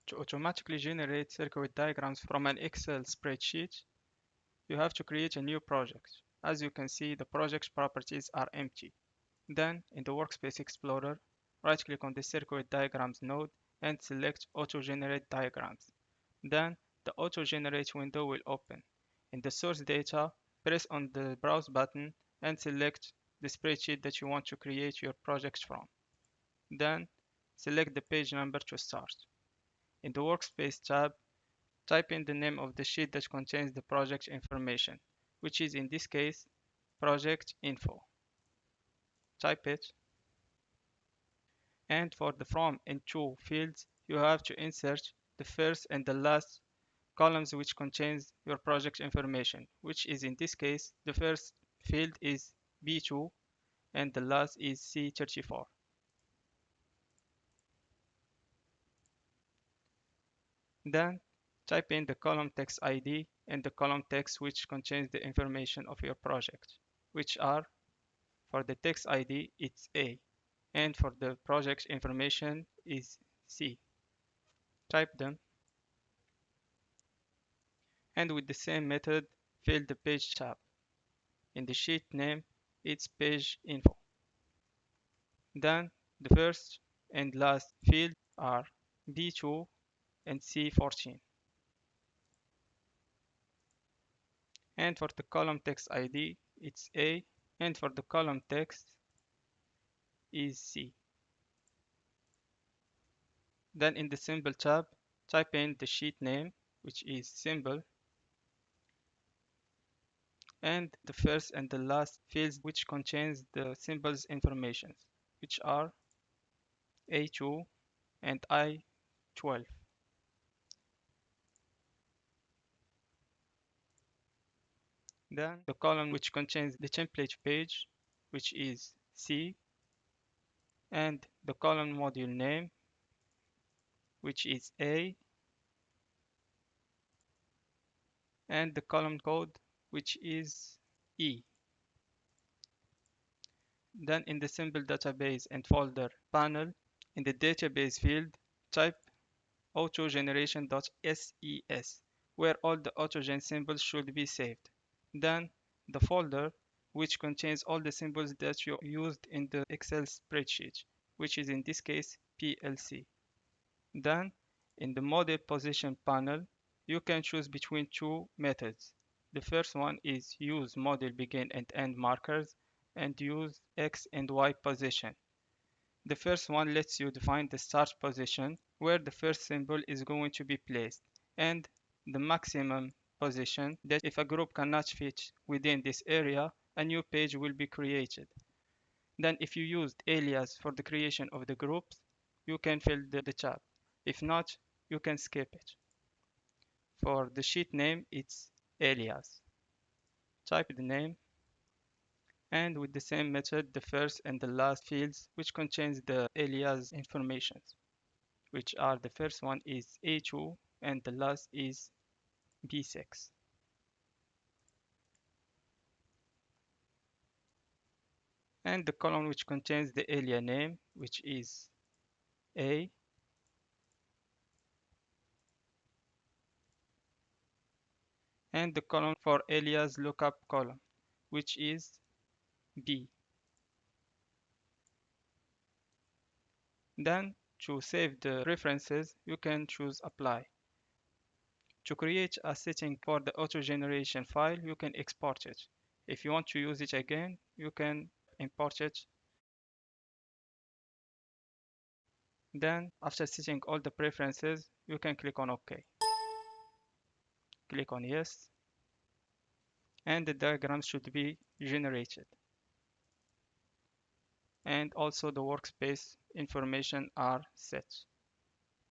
To automatically generate circuit diagrams from an Excel spreadsheet, you have to create a new project. As you can see, the project's properties are empty. Then, in the Workspace Explorer, right-click on the Circuit Diagrams node and select Auto Generate Diagrams. Then, the Auto Generate window will open. In the source data, press on the Browse button and select the spreadsheet that you want to create your project from. Then, select the page number to start. In the Workspace tab, type in the name of the sheet that contains the project information, which is in this case, Project Info. Type it. And for the From and To fields, you have to insert the first and the last columns which contains your project information, which is in this case, the first field is B2 and the last is C34. Then type in the column text ID and the column text which contains the information of your project, which are, for the text ID, it's A, and for the project information is C. Type them, and with the same method, fill the page tab. In the sheet name, it's page info. Then the first and last field are B2 and C14. And for the column text ID, it's A, and for the column text is C. Then in the symbol tab, type in the sheet name, which is symbol, and the first and the last fields which contains the symbols information, which are A2 and I12. Then the column which contains the template page, which is C, and the column module name, which is A, and the column code, which is E. Then in the symbol database and folder panel, in the database field, type autogeneration.ses, where all the autogen symbols should be saved. Then the folder, which contains all the symbols that you used in the Excel spreadsheet, which is in this case PLC. Then in the model position panel, you can choose between two methods. The first one is use model begin and end markers and use X and Y position. The first one lets you define the start position where the first symbol is going to be placed and the maximum position that if a group cannot fit within this area, a new page will be created. Then if you used alias for the creation of the groups, you can fill the tab. If not, you can skip it. For the sheet name, it's alias. Type the name, and with the same method, the first and the last fields which contains the alias information, which are the first one is A2 and the last is B6. And the column which contains the area name, which is A, and the column for alias lookup column, which is B. Then to save the references, you can choose apply. To create a setting for the auto generation file, you can export it. If you want to use it again, you can import it. Then after setting all the preferences, you can click on OK. Click on yes, and the diagram should be generated. And also the workspace information are set.